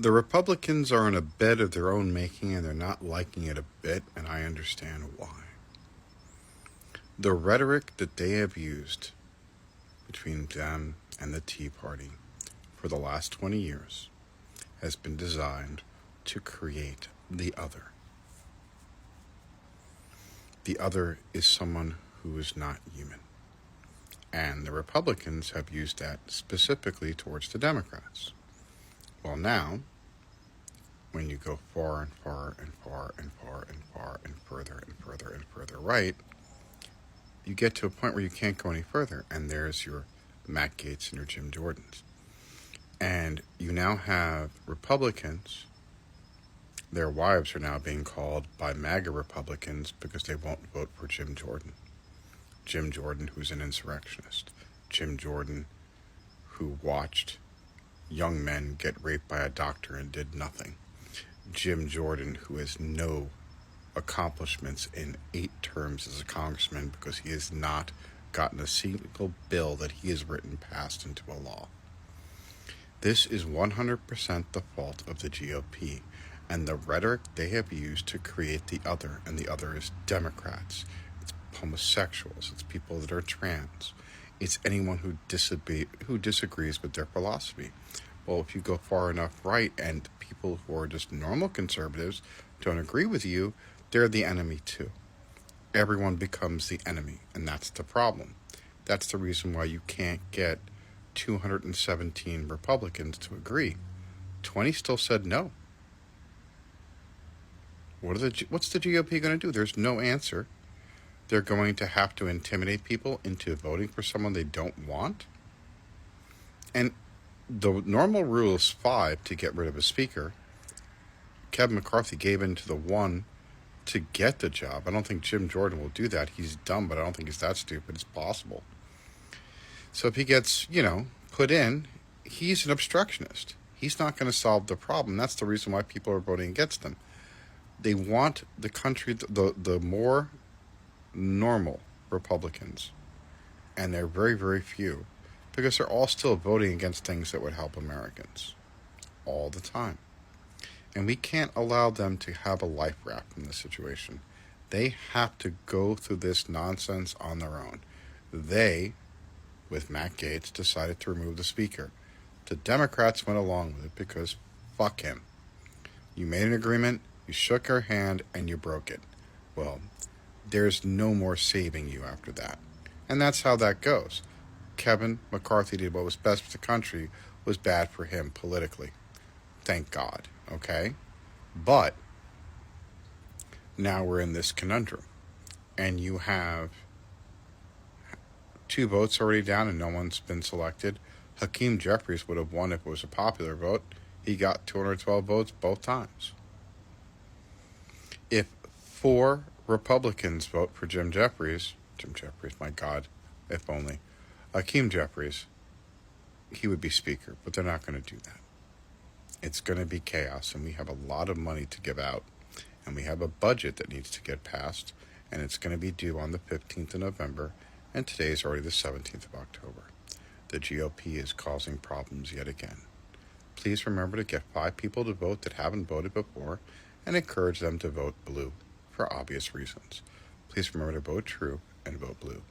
The Republicans are in a bed of their own making and they're not liking it a bit, and I understand why. The rhetoric that they have used between them and the Tea Party for the last 20 years has been designed to create the other. The other is someone who is not human. And the Republicans have used that specifically towards the Democrats. Well, now, when you go far and far and far and far and far and further and further and further right, you get to a point where you can't go any further. And there's your Matt Gaetz and your Jim Jordans. And you now have Republicans, their wives are now being called by MAGA Republicans because they won't vote for Jim Jordan. Jim Jordan, who's an insurrectionist. Jim Jordan, who watched young men get raped by a doctor and did nothing. Jim Jordan, who has no accomplishments in 8 terms as a congressman because he has not gotten a single bill that he has written passed into a law. This is 100% the fault of the GOP and the rhetoric they have used to create the other, and the other is Democrats. It's homosexuals. It's people that are trans. It's anyone who disagrees with their philosophy. Well, if you go far enough right and people who are just normal conservatives don't agree with you, they're the enemy too. Everyone becomes the enemy, and that's the problem. That's the reason why you can't get 217 Republicans to agree. 20 still said no. What's the GOP going to do? There's no answer. They're going to have to intimidate people into voting for someone they don't want. And the normal rule is 5 to get rid of a speaker. Kevin McCarthy gave in to the 1 to get the job. I don't think Jim Jordan will do that. He's dumb, but I don't think he's that stupid. It's possible. So if he gets, put in, he's an obstructionist. He's not going to solve the problem. That's the reason why people are voting against him. They want the country, the more normal Republicans, and they're very, very few, because they're all still voting against things that would help Americans all the time. And we can't allow them to have a life raft in this situation. They have to go through this nonsense on their own. They, with Matt Gaetz, decided to remove the speaker. The Democrats went along with it because fuck him. You made an agreement, you shook her hand, and you broke it. Well, there's no more saving you after that. And that's how that goes. Kevin McCarthy did what was best for the country, was bad for him politically. Thank God, okay? But now we're in this conundrum. And you have 2 votes already down and no one's been selected. Hakeem Jeffries would have won if it was a popular vote. He got 212 votes both times. If 4 Republicans vote for Jim Jeffries, my God, if only, Hakeem Jeffries, he would be speaker, but they're not going to do that. It's going to be chaos, and we have a lot of money to give out, and we have a budget that needs to get passed, and it's going to be due on the 15th of November, and today is already the 17th of October. The GOP is causing problems yet again. Please remember to get 5 people to vote that haven't voted before, and encourage them to vote blue for obvious reasons. Please remember to vote true and vote blue.